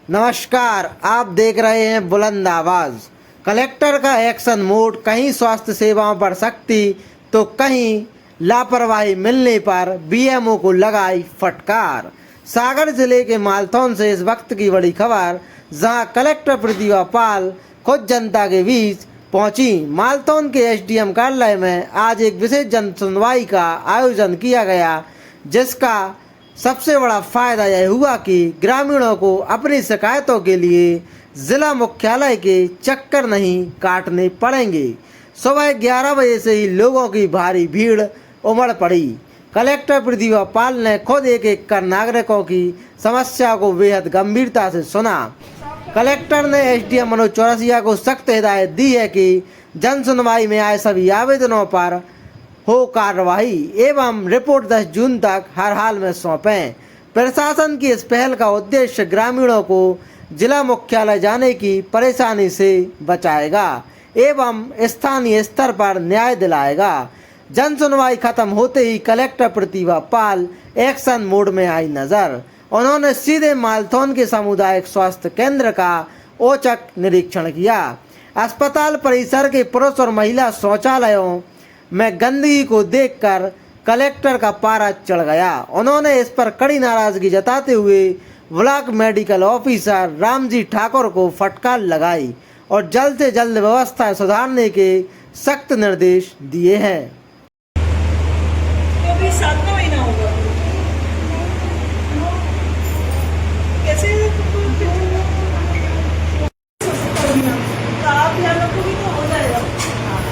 नमस्कार, आप देख रहे हैं बुलंद आवाज। कलेक्टर का एक्शन मोड, कहीं स्वास्थ्य सेवाओं पर सख्ती तो कहीं लापरवाही मिलने पर बीएमओ को लगाई फटकार। सागर जिले के मालथौन से इस वक्त की बड़ी खबर, जहां कलेक्टर प्रतिभा पाल खुद जनता के बीच पहुंची। मालथौन के एसडीएम कार्यालय में आज एक विशेष जन सुनवाई का आयोजन किया गया, जिसका सबसे बड़ा फायदा यह हुआ कि ग्रामीणों को अपनी शिकायतों के लिए जिला मुख्यालय के चक्कर नहीं काटने पड़ेंगे। सुबह 11 बजे से ही लोगों की भारी भीड़ उमड़ पड़ी। कलेक्टर प्रतिभा पाल ने खुद एक एक कर नागरिकों की समस्या को बेहद गंभीरता से सुना। कलेक्टर ने एसडीएम मनोज चौरसिया को सख्त हिदायत दी है कि जन सुनवाई में आए सभी आवेदनों पर हो कार्रवाई एवं रिपोर्ट 10 जून तक हर हाल में सौंपें। प्रशासन की इस पहल का उद्देश्य ग्रामीणों को जिला मुख्यालय जाने की परेशानी से बचाएगा एवं स्थानीय स्तर पर न्याय दिलाएगा। जन सुनवाई खत्म होते ही collector Pratibha Pal action mode में आई नजर। उन्होंने सीधे मालथौन के सामुदायिक स्वास्थ्य केंद्र का औचक निरीक्षण किया। अस्पताल परिसर के पुरुष और महिला शौचालयों में गंदगी को देखकर कलेक्टर का पारा चढ़ गया। उन्होंने इस पर कड़ी नाराजगी जताते हुए block medical officer Ramji Thakur को फटकार लगाई और जल्द से जल्द व्यवस्था सुधारने के सख्त निर्देश दिए हैं। तो अभी 7वां महीना होगा, कैसे तो आप ध्यान रखोगे तो हो जाएगा,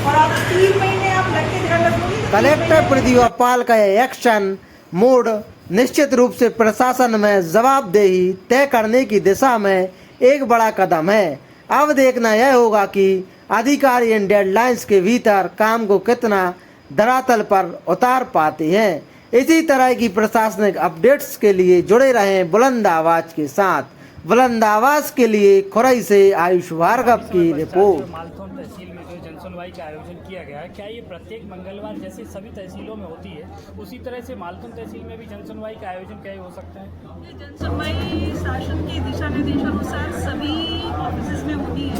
और आप 3 महीने आप लग के ध्यान रखोगे तो कलेक्टर प्रतिभा पाल का यह एक्शन मोड निश्चित रूप से प्रशासन में जवाबदेही तय करने की दिशा में एक बड़ा कदम है। अब देखना यह होगा कि अधिकारी इन डेडलाइंस के भीतर काम को कितना धरातल पर उतार पाते हैं। इसी तरह की प्रशासनिक अपडेट्स के लिए जुड़े रहें बुलंद आवाज के साथ। बुलंद आवाज के लिए खुरई से आयुष भार्गव की रिपोर्ट। मालथौन तहसील में जो जनसुनवाई का आयोजन किया गया है, क्या ये प्रत्येक मंगलवार जैसे सभी तहसीलों में होती है, उसी तरह से मालथौन तहसील में भी जनसुनवाई का आयोजन क्या हो सकता है? ये जनसुनवाई शासन के दिशा निर्देशानुसार सभी ऑफिस में होती है।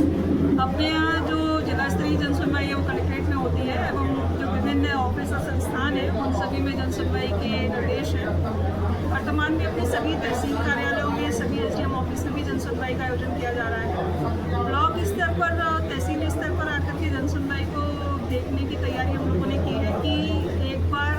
अपने यहाँ जो जिला स्तरीय जनसुनवाई है वो कलेक्ट्रेट में होती है एवं जो विभिन्न ऑफिस और संस्थान है उन सभी में जनसुनवाई के निर्देश है। वर्तमान में अपने सभी तहसील कार्यालयों में, सभी एसडीएम ऑफिस में भी जनसुनवाई का आयोजन किया जा रहा है। ब्लॉक स्तर पर और तहसील स्तर पर आकर के जनसुनवाई को देखने की तैयारी हम लोगों ने की है कि एक बार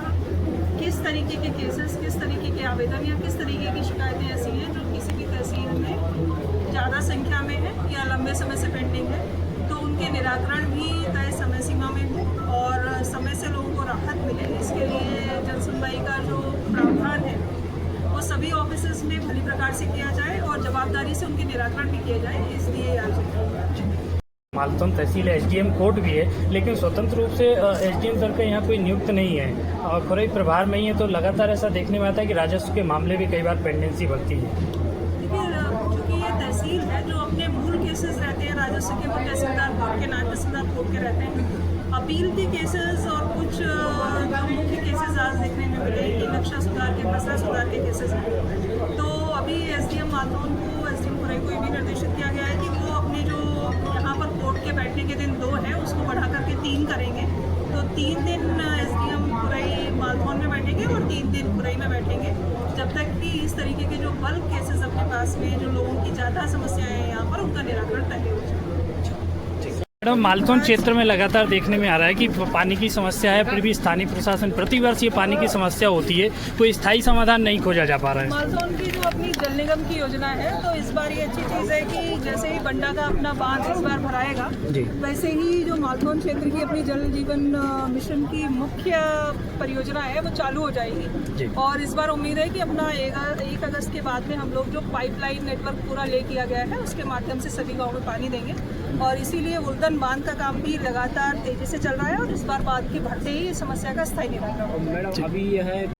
किस तरीके के केसेस, किस तरीके के आवेदन या किस तरीके की शिकायतें ऐसी हैं जो किसी भी तहसील में ज़्यादा संख्या में है या लंबे समय से पेंडिंग है, तो उनके निराकरण भी तय समय सीमा में हो और समय से लोगों को राहत मिले। इसके लिए जनसुनवाई का जो प्रावधान है वो सभी ऑफिसेज में भली प्रकार से किया जाए और जवाबदारी से उनके निराकरण भी किए जाए, इसलिए आयोजित। मालथौन तहसील एसडीएम कोर्ट भी है, लेकिन स्वतंत्र रूप से एसडीएम सर का यहाँ कोई नियुक्त नहीं है और खुरई प्रभार में ही है, तो लगातार ऐसा देखने में आता है कि राजस्व के मामले भी कई बार पेंडेंसी बढ़ती है। देखिए, चूँकि ये तहसील है, जो अपने मूल केसेस रहते हैं राजस्व के, वो तहसीलदार कोर्ट के, नायब तहसीलदार कोर्ट के रहते हैं। अपील के केसेस और कुछ जो मुख्य केसेस आज देखने में मिले कि नक्शा सुधार के, मसला सुधार के केसेस हैं, तो अभी एसडीएम मालथौन को, एसडीएम खुरई को ये भी निर्देशित किया गया है कि वो अपने जो यहाँ पर कोर्ट के बैठने के दिन 2 है उसको बढ़ा करके 3 करेंगे। तो 3 दिन एसडीएम खुरई मालथौन में बैठेंगे और 3 दिन खुरई में बैठेंगे, जब तक कि इस तरीके के जो बल्क केसेस अपने पास में, जो लोगों की ज़्यादा समस्याएं हैं यहाँ पर, उनका निराकरण पहले हो जाए। मैडम, मालथौन क्षेत्र में लगातार देखने में आ रहा है कि पानी की समस्या है, फिर भी स्थानीय प्रशासन प्रतिवर्ष ये पानी की समस्या होती है, कोई स्थायी समाधान नहीं खोजा जा पा रहा है। मालथौन की जो अपनी जल निगम की योजना है, तो इस बार ये अच्छी चीज़ है कि जैसे ही बंडा का अपना बांध इस बार भराएगा, वैसे ही जो मालथौन क्षेत्र की अपनी जल जीवन मिशन की मुख्य परियोजना है वो चालू हो जाएगी। और इस बार उम्मीद है कि अपना 1 अगस्त के बाद में हम लोग जो पाइपलाइन नेटवर्क पूरा ले किया गया है उसके माध्यम से सभी गाँव में पानी देंगे, और इसीलिए उल्दन बांध का काम भी लगातार तेजी से चल रहा है और इस बार बांध के भरते ही इस समस्या का स्थायी निराकरण। मैडम, अभी यह